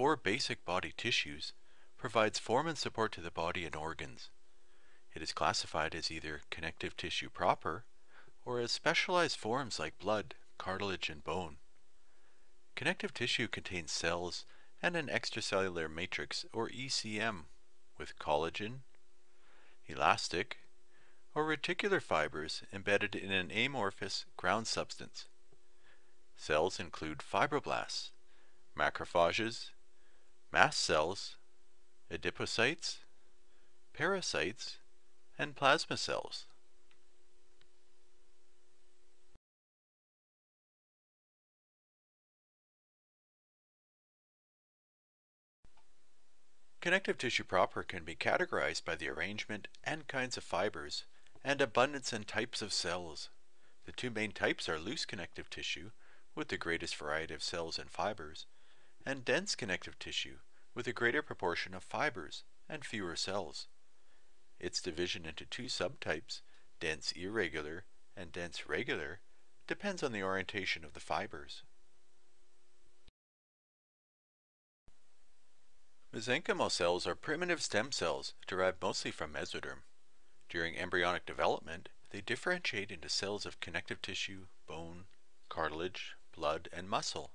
4 basic body tissues, provides form and support to the body and organs. It is classified as either connective tissue proper or as specialized forms like blood, cartilage, and bone. Connective tissue contains cells and an extracellular matrix, or ECM, with collagen, elastic, or reticular fibers embedded in an amorphous ground substance. Cells include fibroblasts, macrophages, mast cells, adipocytes, pericytes, and plasma cells. Connective tissue proper can be categorized by the arrangement and kinds of fibers and abundance and types of cells. The two main types are loose connective tissue, with the greatest variety of cells and fibers, and dense connective tissue, with a greater proportion of fibers and fewer cells. Its division into two subtypes, dense irregular and dense regular, depends on the orientation of the fibers. Mesenchymal cells are primitive stem cells derived mostly from mesoderm. During embryonic development, they differentiate into cells of connective tissue, bone, cartilage, blood, and muscle.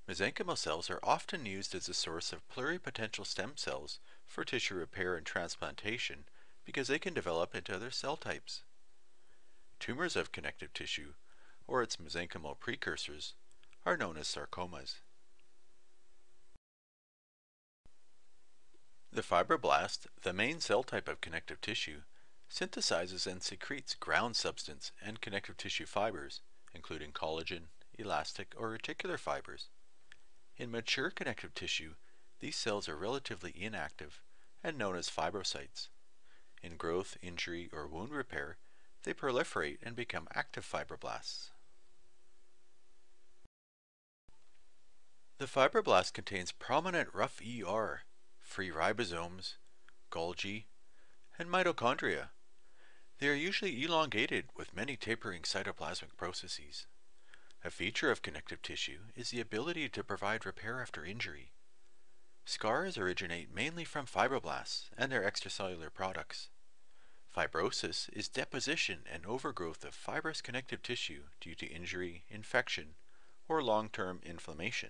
Mesenchymal cells are often used as a source of pluripotential stem cells for tissue repair and transplantation because they can develop into other cell types. Tumors of connective tissue, or its mesenchymal precursors, are known as sarcomas. The fibroblast, the main cell type of connective tissue, synthesizes and secretes ground substance and connective tissue fibers, including collagen, elastic, or reticular fibers. In mature connective tissue, these cells are relatively inactive and known as fibrocytes. In growth, injury, or wound repair, they proliferate and become active fibroblasts. The fibroblast contains prominent rough ER, free ribosomes, Golgi, and mitochondria. They are usually elongated with many tapering cytoplasmic processes. A feature of connective tissue is the ability to provide repair after injury. Scars originate mainly from fibroblasts and their extracellular products. Fibrosis is deposition and overgrowth of fibrous connective tissue due to injury, infection, or long-term inflammation.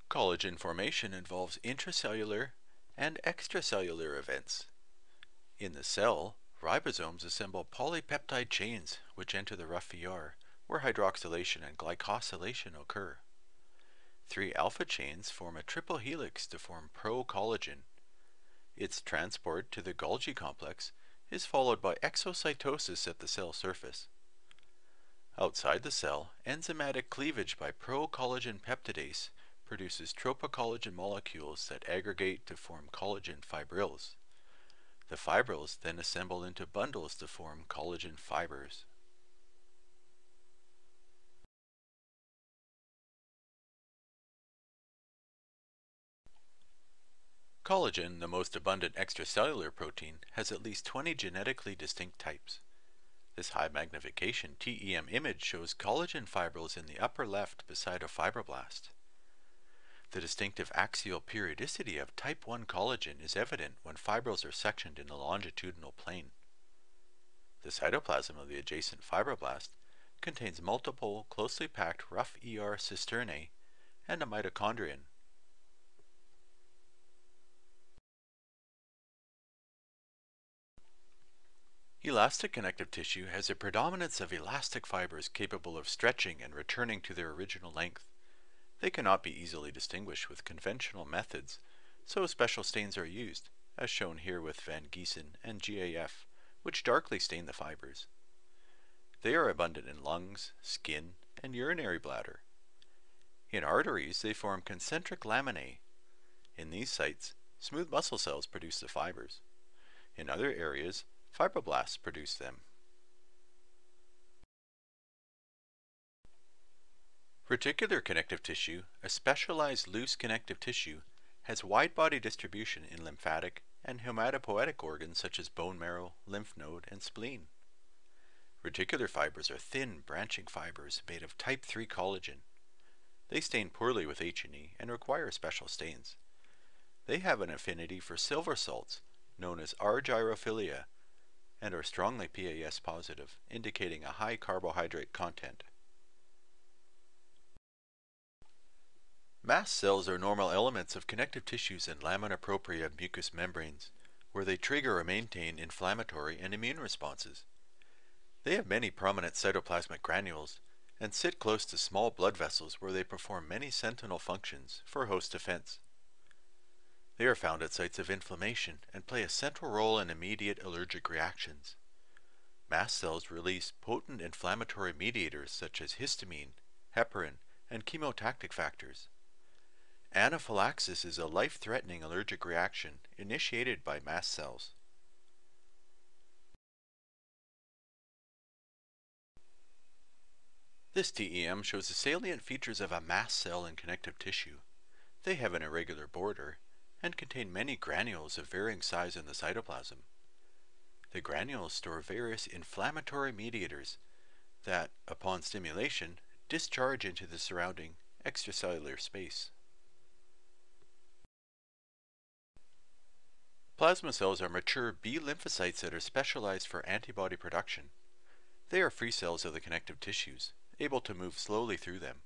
Collagen formation involves intracellular and extracellular events. In the cell, ribosomes assemble polypeptide chains which enter the rough ER, where hydroxylation and glycosylation occur. 3 alpha chains form a triple helix to form procollagen. Its transport to the Golgi complex is followed by exocytosis at the cell surface. Outside the cell, enzymatic cleavage by procollagen peptidase produces tropocollagen molecules that aggregate to form collagen fibrils. The fibrils then assemble into bundles to form collagen fibers. Collagen, the most abundant extracellular protein, has at least 20 genetically distinct types. This high magnification TEM image shows collagen fibrils in the upper left beside a fibroblast. The distinctive axial periodicity of type 1 collagen is evident when fibrils are sectioned in a longitudinal plane. The cytoplasm of the adjacent fibroblast contains multiple closely packed rough ER cisternae and a mitochondrion. Elastic connective tissue has a predominance of elastic fibers capable of stretching and returning to their original length. They cannot be easily distinguished with conventional methods, so special stains are used, as shown here with Van Giesen and GAF, which darkly stain the fibers. They are abundant in lungs, skin, and urinary bladder. In arteries, they form concentric laminae. In these sites, smooth muscle cells produce the fibers. In other areas, fibroblasts produce them. Reticular connective tissue, a specialized loose connective tissue, has wide body distribution in lymphatic and hematopoietic organs such as bone marrow, lymph node, and spleen. Reticular fibers are thin, branching fibers made of type 3 collagen. They stain poorly with H&E and require special stains. They have an affinity for silver salts, known as argyrophilia, and are strongly PAS positive, indicating a high carbohydrate content. Mast cells are normal elements of connective tissues and lamina propria mucous membranes, where they trigger or maintain inflammatory and immune responses. They have many prominent cytoplasmic granules and sit close to small blood vessels where they perform many sentinel functions for host defense. They are found at sites of inflammation and play a central role in immediate allergic reactions. Mast cells release potent inflammatory mediators such as histamine, heparin, and chemotactic factors. Anaphylaxis is a life-threatening allergic reaction initiated by mast cells. This TEM shows the salient features of a mast cell in connective tissue. They have an irregular border and contain many granules of varying size in the cytoplasm. The granules store various inflammatory mediators that, upon stimulation, discharge into the surrounding extracellular space. Plasma cells are mature B lymphocytes that are specialized for antibody production. They are free cells of the connective tissues, able to move slowly through them.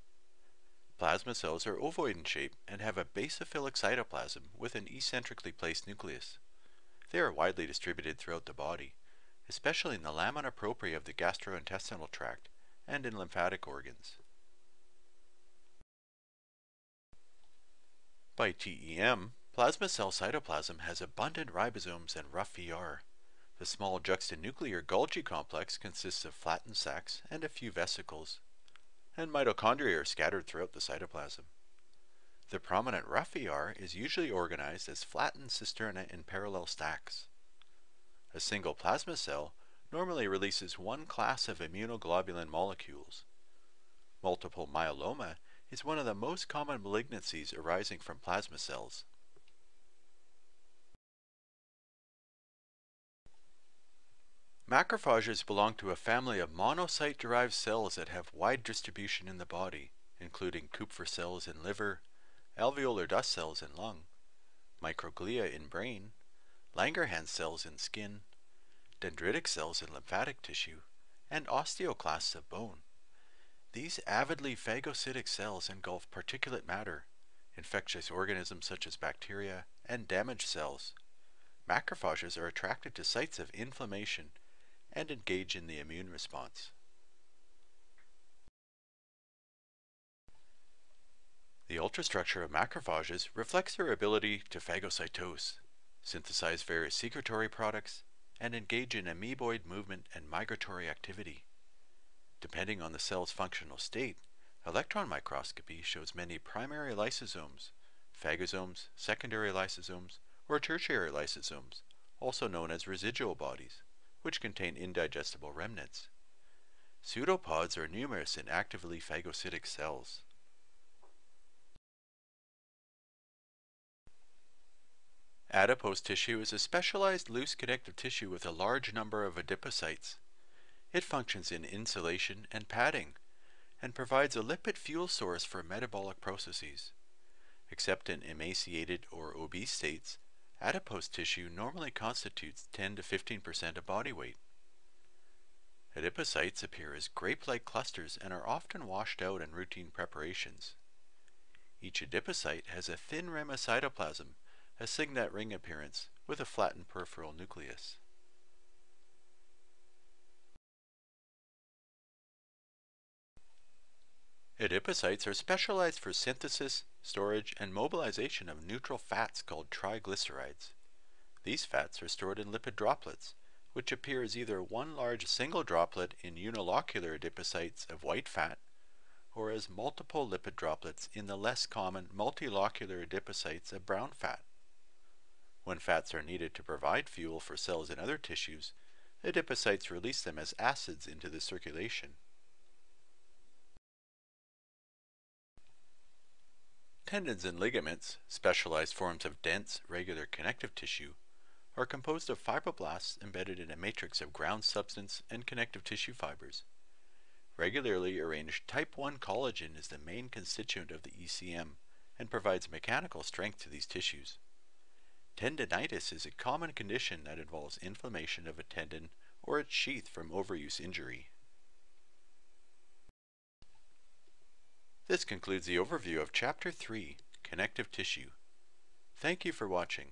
Plasma cells are ovoid in shape and have a basophilic cytoplasm with an eccentrically placed nucleus. They are widely distributed throughout the body, especially in the lamina propria of the gastrointestinal tract and in lymphatic organs. By TEM, plasma cell cytoplasm has abundant ribosomes and rough ER. The small juxtanuclear Golgi complex consists of flattened sacs and a few vesicles, and mitochondria are scattered throughout the cytoplasm. The prominent rough ER is usually organized as flattened cisterna in parallel stacks. A single plasma cell normally releases one class of immunoglobulin molecules. Multiple myeloma is one of the most common malignancies arising from plasma cells. Macrophages belong to a family of monocyte-derived cells that have wide distribution in the body, including Kupffer cells in liver, alveolar dust cells in lung, microglia in brain, Langerhans cells in skin, dendritic cells in lymphatic tissue, and osteoclasts of bone. These avidly phagocytic cells engulf particulate matter, infectious organisms such as bacteria, and damaged cells. Macrophages are attracted to sites of inflammation and engage in the immune response. The ultrastructure of macrophages reflects their ability to phagocytose, synthesize various secretory products, and engage in amoeboid movement and migratory activity. Depending on the cell's functional state, electron microscopy shows many primary lysosomes, phagosomes, secondary lysosomes, or tertiary lysosomes, also known as residual bodies, which contain indigestible remnants. Pseudopods are numerous in actively phagocytic cells. Adipose tissue is a specialized loose connective tissue with a large number of adipocytes. It functions in insulation and padding, and provides a lipid fuel source for metabolic processes. Except in emaciated or obese states, adipose tissue normally constitutes 10 to 15% of body weight. Adipocytes appear as grape-like clusters and are often washed out in routine preparations. Each adipocyte has a thin rim of cytoplasm, a signet ring appearance, with a flattened peripheral nucleus. Adipocytes are specialized for synthesis, storage, and mobilization of neutral fats called triglycerides. These fats are stored in lipid droplets, which appear as either one large single droplet in unilocular adipocytes of white fat, or as multiple lipid droplets in the less common multilocular adipocytes of brown fat. When fats are needed to provide fuel for cells in other tissues, adipocytes release them as acids into the circulation. Tendons and ligaments, specialized forms of dense, regular connective tissue, are composed of fibroblasts embedded in a matrix of ground substance and connective tissue fibers. Regularly arranged type 1 collagen is the main constituent of the ECM and provides mechanical strength to these tissues. Tendinitis is a common condition that involves inflammation of a tendon or its sheath from overuse injury. This concludes the overview of Chapter 3, Connective Tissue. Thank you for watching.